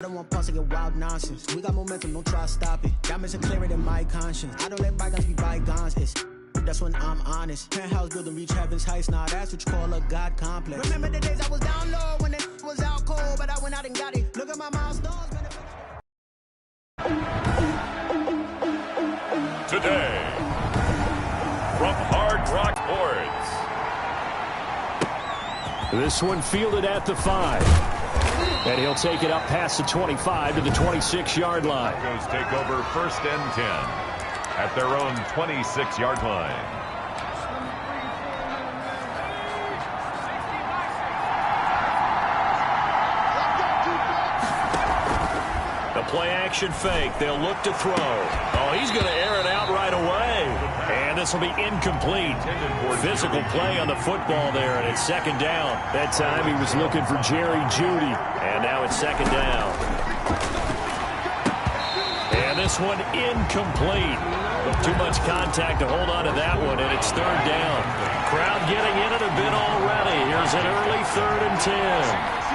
I don't want pulse to get wild nonsense. We got momentum, don't try to stop it. Diamonds are clearer than my conscience. I don't let bygones be bygones. That's when I'm honest. Penthouse building, reach heaven's heights. Nah, that's what you call a God complex. Remember the days I was down low when it was out cold, but I went out and got it. Look at my milestones. Today, from Hard Rock Boards. This one fielded at the 5. And he'll take it up past the 25 to the 26-yard line. Broncos take over 1st and 10 at their own 26-yard line. The play-action fake. They'll look to throw. Oh, he's going to air it out right away. And this will be incomplete. Physical play on the football there, and it's 2nd down. That time he was looking for Jerry Jeudy. And now it's 2nd down. And this one incomplete. Too much contact to hold on to that one, and it's 3rd down. Crowd getting in it a bit already. Here's an early 3rd and 10.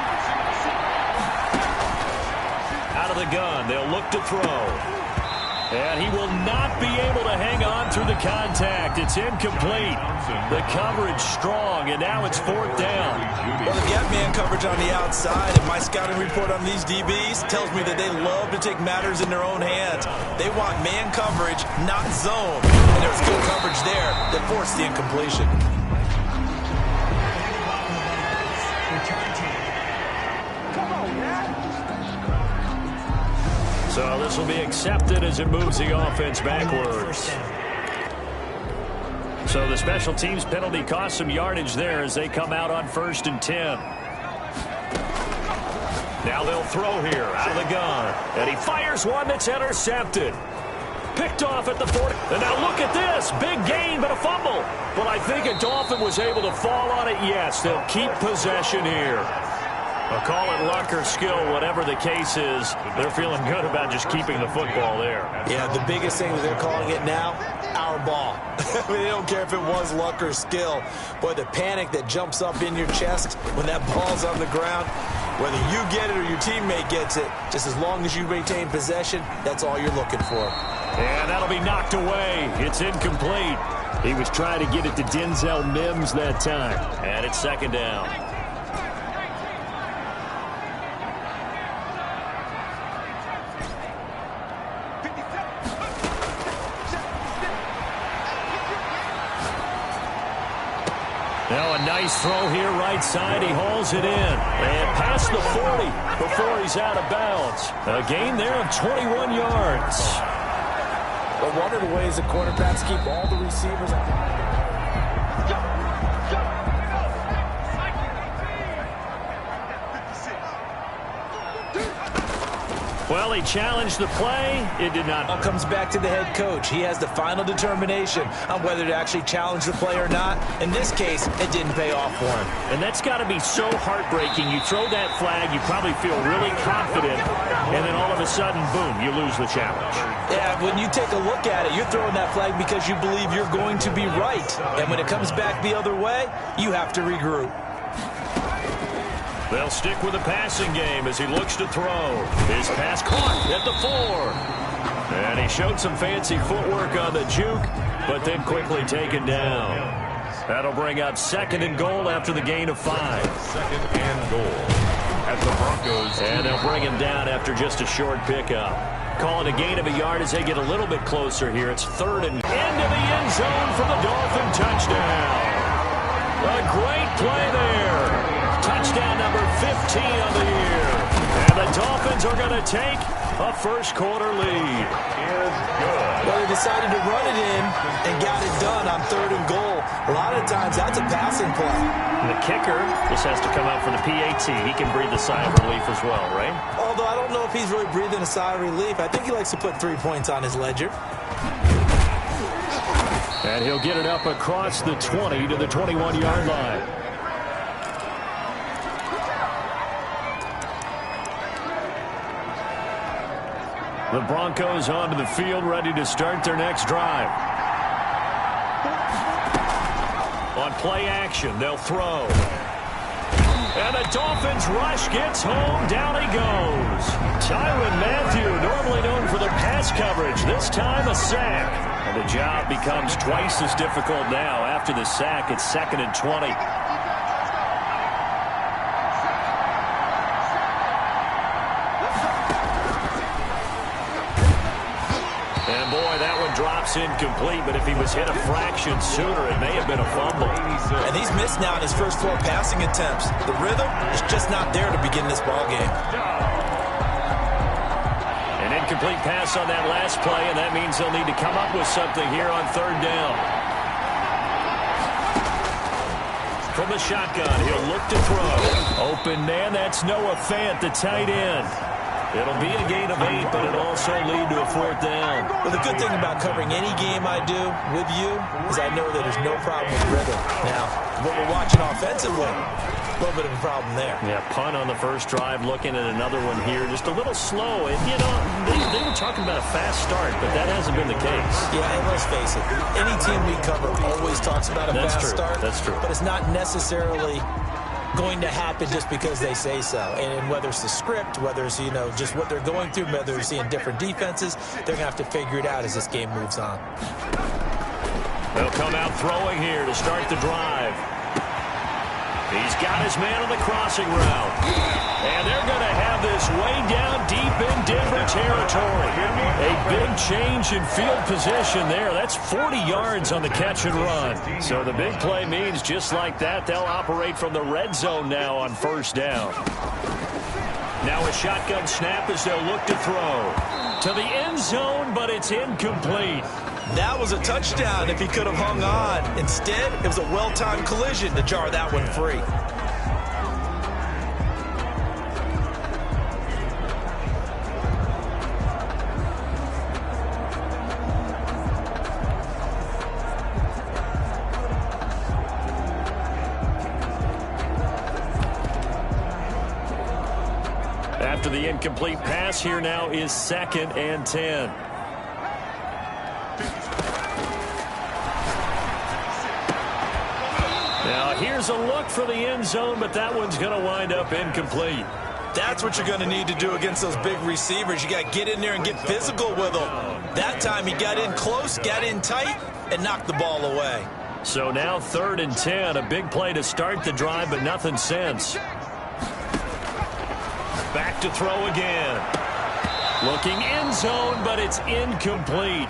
Out of the gun, they'll look to throw. And he will not be able to hang on through the contact. It's incomplete. The coverage strong, and now it's 4th down. Well, the gap man coverage on the outside, and my scouting report on these DBs tells me that they love to take matters in their own hands. They want man coverage, not zone. And there's good coverage there that forced the incompletion. So this will be accepted as it moves the offense backwards. So the special teams penalty cost some yardage there as they come out on 1st and 10. Now they'll throw here out of the gun. And he fires one that's intercepted. Picked off at the 40. And now look at this. Big gain, but a fumble. But I think a Dolphin was able to fall on it. Yes, they'll keep possession here. I'll call it luck or skill, whatever the case is. They're feeling good about just keeping the football there. Yeah, the biggest thing that they're calling it now, our ball. I mean, they don't care if it was luck or skill. Boy, the panic that jumps up in your chest when that ball's on the ground, whether you get it or your teammate gets it, just as long as you maintain possession, that's all you're looking for. And that'll be knocked away. It's incomplete. He was trying to get it to Denzel Mims that time. And it's 2nd down. Now a nice throw here right side. He hauls it in. And past the 40 before he's out of bounds. A gain there of 21 yards. But one of the ways the quarterbacks keep all the receivers on. Well, he challenged the play. It did not. It comes back to the head coach. He has the final determination on whether to actually challenge the play or not. In this case, it didn't pay off for him. And that's got to be so heartbreaking. You throw that flag, you probably feel really confident, and then all of a sudden, boom, you lose the challenge. Yeah, when you take a look at it, you're throwing that flag because you believe you're going to be right. And when it comes back the other way, you have to regroup. They'll stick with the passing game as he looks to throw. His pass caught at the 4. And he showed some fancy footwork on the juke, but then quickly taken down. That'll bring up 2nd and goal after the gain of 5. 2nd and goal at the Broncos. And they'll bring him down after just a short pickup. Calling a gain of a yard as they get a little bit closer here. It's 3rd and into the end zone for the Dolphin touchdown. A great play there. Touchdown number 15 on the year. And the Dolphins are going to take a first-quarter lead. Well, they decided to run it in and got it done on 3rd and goal. A lot of times, that's a passing play. And the kicker just has to come out for the PAT. He can breathe a sigh of relief as well, right? Although I don't know if he's really breathing a sigh of relief. I think he likes to put 3 points on his ledger. And he'll get it up across the 20 to the 21-yard line. The Broncos onto the field, ready to start their next drive. On play action, they'll throw. And the Dolphins rush gets home. Down he goes. Tyrann Mathieu, normally known for the pass coverage, this time a sack. And the job becomes twice as difficult now. After the sack, it's 2nd and 20. And boy, that one drops incomplete, but if he was hit a fraction sooner, it may have been a fumble. And he's missed now in his first 4 passing attempts. The rhythm is just not there to begin this ball game. An incomplete pass on that last play, and that means they'll need to come up with something here on 3rd down. From the shotgun, he'll look to throw. Open man, that's Noah Fant, the tight end. It'll be a gain of 8, but it'll also lead to a 4th down. Well, the good thing about covering any game I do with you is I know that there's no problem with rhythm. Now, what we're watching offensively, a little bit of a problem there. Yeah, punt on the first drive, looking at another one here. Just a little slow. And, you know, they were talking about a fast start, but that hasn't been the case. Yeah, and let's face it, any team we cover always talks about a fast start. That's true. But it's not necessarily going to happen just because they say so. And whether it's the script, whether it's, you know, just what they're going through, whether they're seeing different defenses, they're going to have to figure it out as this game moves on. They'll come out throwing here to start the drive. He's got his man on the crossing route. And they're going to have this way down deep in Denver territory. A big change in field position there. That's 40 yards on the catch and run. So the big play means just like that, they'll operate from the red zone now on 1st down. Now a shotgun snap as they'll look to throw. To the end zone, but it's incomplete. That was a touchdown if he could have hung on. Instead, it was a well-timed collision to jar that one free. After the incomplete pass, here now is 2nd and 10. Now here's a look for the end zone, but that one's going to wind up incomplete. That's what you're going to need to do against those big receivers. You got to get in there and get physical with them. That time he got in close, got in tight, and knocked the ball away. So now 3rd and 10, a big play to start the drive, but nothing since. Back to throw again. Looking end zone, but it's incomplete.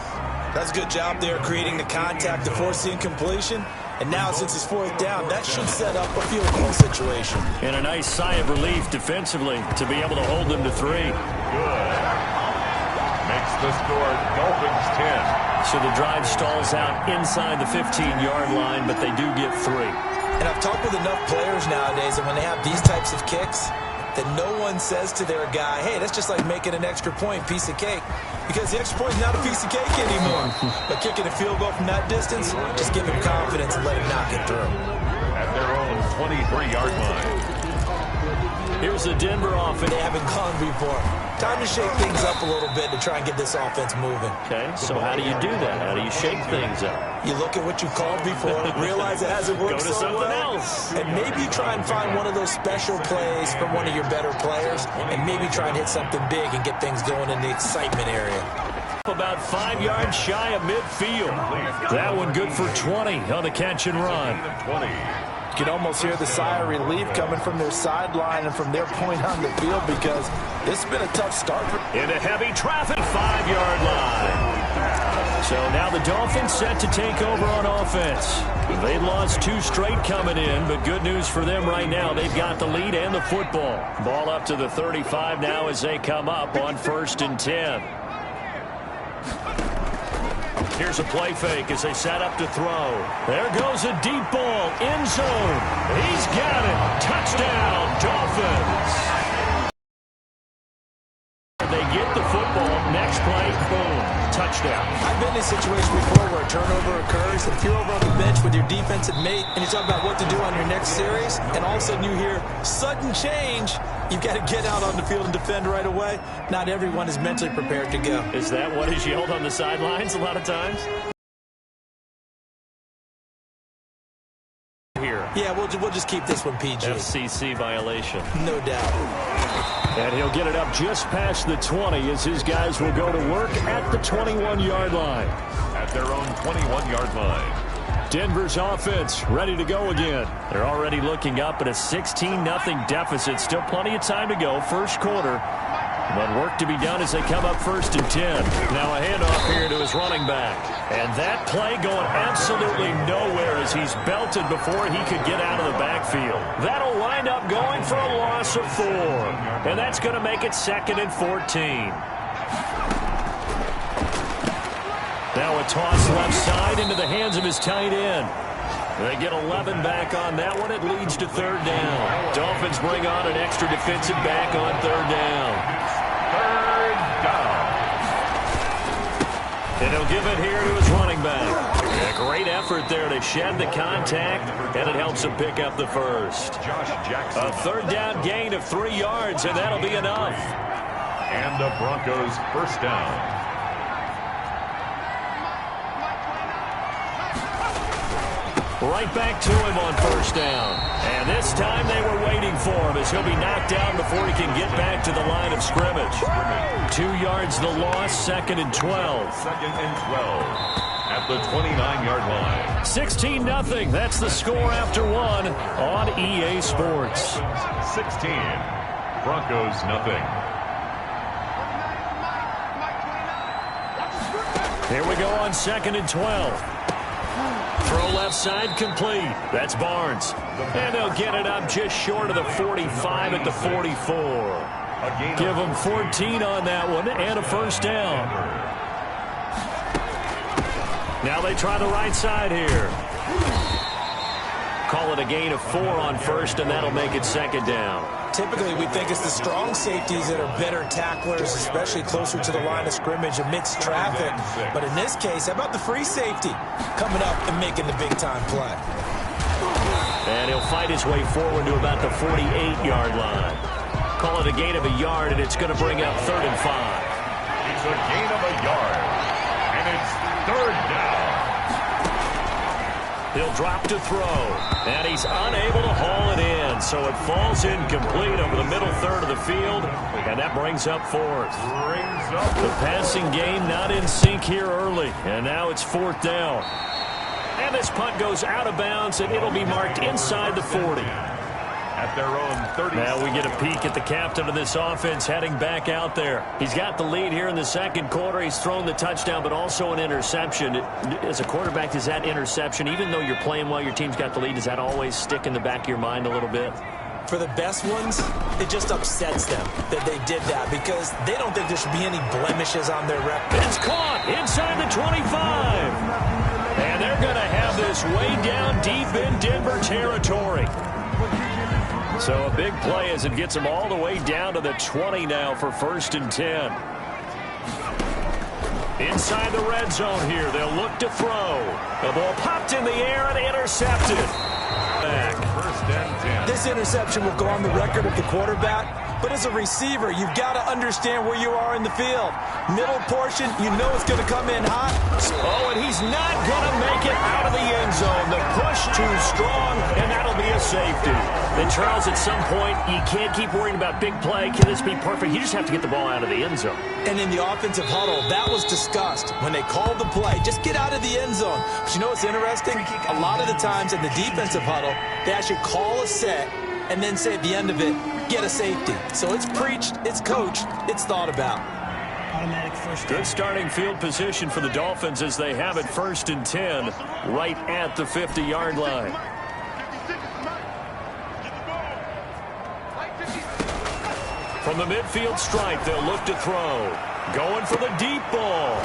That's a good job there creating the contact to force the incompletion. And now since it's 4th down, that should set up a field goal situation. And a nice sigh of relief defensively to be able to hold them to 3. Good. Makes the score Dolphins 10. So the drive stalls out inside the 15-yard line, but they do get 3. And I've talked with enough players nowadays that when they have these types of kicks, that no one says to their guy, hey, that's just like making an extra point, piece of cake. Because the extra point is not a piece of cake anymore. But kicking a field goal from that distance, just give him confidence and let him knock it through. At their own 23-yard line. Here's the Denver offense. They haven't gone before. Time to shake things up a little bit to try and get this offense moving. Okay, so how do you do that? How do you shake things up? You look at what you called before, realize it hasn't worked Go to so something well, else. and maybe try and find one of those special plays from one of your better players, and maybe try and hit something big and get things going in the excitement area. About 5 yards shy of midfield. That one good for 20 on the catch and run. 20. You can almost hear the sigh of relief coming from their sideline and from their point on the field because this has been a tough start. Into heavy traffic, 5-yard line. So now the Dolphins set to take over on offense. They lost 2 straight coming in, but good news for them right now. They've got the lead and the football. Ball up to the 35 now as they come up on 1st and 10. Here's a play fake as they set up to throw. There goes a deep ball, end zone. He's got it. Touchdown, Dolphins. They get the football. Next play, boom, touchdown. I've been in a situation before where a turnover occurs, and if you're over on the bench with your defensive mate, and you talk about what to do on your next series, and all of a sudden you hear sudden change, you've got to get out on the field and defend right away. Not everyone is mentally prepared to go. Is that what is yelled on the sidelines a lot of times? Here Yeah, we'll just keep this one PG. FCC violation. No doubt. And he'll get it up just past the 20 as his guys will go to work at the 21-yard line. At their own 21-yard line. Denver's offense ready to go again. They're already looking up at a 16-0 deficit. Still plenty of time to go. First quarter. But work to be done as they come up 1st and 10. Now a handoff here to his running back. And that play going absolutely nowhere as he's belted before he could get out of the backfield. That'll wind up going for a loss of 4. And that's going to make it 2nd and 14. Now a toss left side into the hands of his tight end. They get 11 back on that one. It leads to 3rd down. Dolphins bring on an extra defensive back on 3rd down. 3rd down. And he'll give it here to his running back. A great effort there to shed the contact, and it helps him pick up the first. Josh Jackson. A 3rd down gain of 3 yards, and that'll be enough. And the Broncos 1st down. Right back to him on 1st down. And this time they were waiting for him as he'll be knocked down before he can get back to the line of scrimmage. 2 yards the loss, 2nd and 12. 2nd and 12 at the 29-yard line. 16-0. That's the score after 1 on EA Sports. 16. Broncos nothing. Here we go on 2nd and 12. Throw left side complete. That's Barnes. And they'll get it up just short of the 45 at the 44. Give them 14 on that one and a 1st down. Now they try the right side here. Call it a gain of 4 on 1st, and that'll make it 2nd down. Typically, we think it's the strong safeties that are better tacklers, especially closer to the line of scrimmage amidst traffic. But in this case, how about the free safety coming up and making the big-time play? And he'll fight his way forward to about the 48-yard line. Call it a gain of a yard, and it's going to bring up 3rd and 5. It's a gain of a yard, and it's 3rd down. He'll drop to throw, and he's unable to haul it in, so it falls incomplete over the middle 3rd of the field, and that brings up 4th. The passing game not in sync here early, and now it's 4th down. And this punt goes out of bounds, and it'll be marked inside the 40. At their own 30. Now we get a peek at the captain of this offense heading back out there. He's got the lead here in the 2nd quarter. He's thrown the touchdown, but also an interception. As a quarterback, does that interception, even though you're playing well, your team's got the lead, does that always stick in the back of your mind a little bit? For the best ones, it just upsets them that they did that because they don't think there should be any blemishes on their record. It's caught inside the 25. And they're going to have this way down deep in Denver territory. So a big play as it gets them all the way down to the 20 now for 1st and 10. Inside the red zone here, they'll look to throw. The ball popped in the air and intercepted. Back. 1st and 10. This interception will go on the record of the quarterback, but as a receiver, you've got to understand where you are in the field. Middle portion, you know it's going to come in hot. Oh, and he's not going to make it out of the end zone. The push too strong, and that'll be a safety. And Charles, at some point, you can't keep worrying about big play. Can this be perfect? You just have to get the ball out of the end zone. And in the offensive huddle, that was discussed when they called the play. Just get out of the end zone. But you know what's interesting? A lot of the times in the defensive huddle, they actually call a set and then say at the end of it, get a safety. So it's preached, it's coached, it's thought about. Good starting field position for the Dolphins as they have it 1st and 10 right at the 50-yard line. From the midfield stripe, they'll look to throw. Going for the deep ball.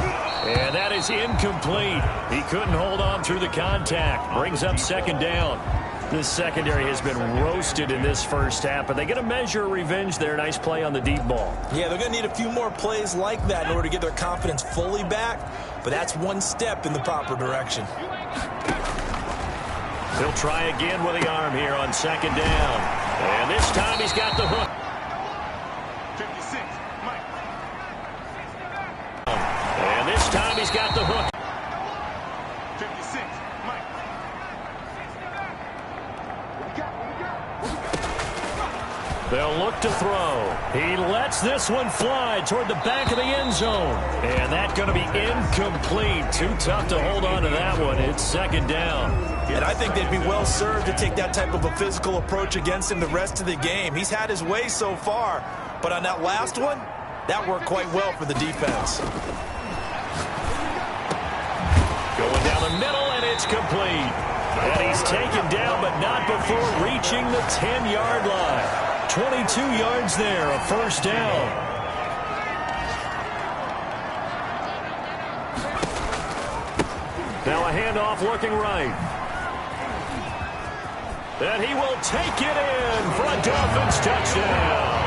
And that is incomplete. He couldn't hold on through the contact. Brings up 2nd down. This secondary has been roasted in this first half, but they get a measure of revenge there. Nice play on the deep ball. Yeah, they're going to need a few more plays like that in order to get their confidence fully back, but that's one step in the proper direction. He'll try again with the arm here on 2nd down. And this time he's got the hook. 56, Mike. And this time he's got the hook. 56, Mike. They'll look to throw. He lets this one fly toward the back of the end zone. And that's going to be incomplete. Too tough to hold on to that one. It's second down. And I think they'd be well served to take that type of a physical approach against him the rest of the game. He's had his way so far, but on that last one, that worked quite well for the defense. Going down the middle, and it's complete. And he's taken down, but not before reaching the 10-yard line. 22 yards there, a first down. Now a handoff looking right. And he will take it in for a Dolphins touchdown.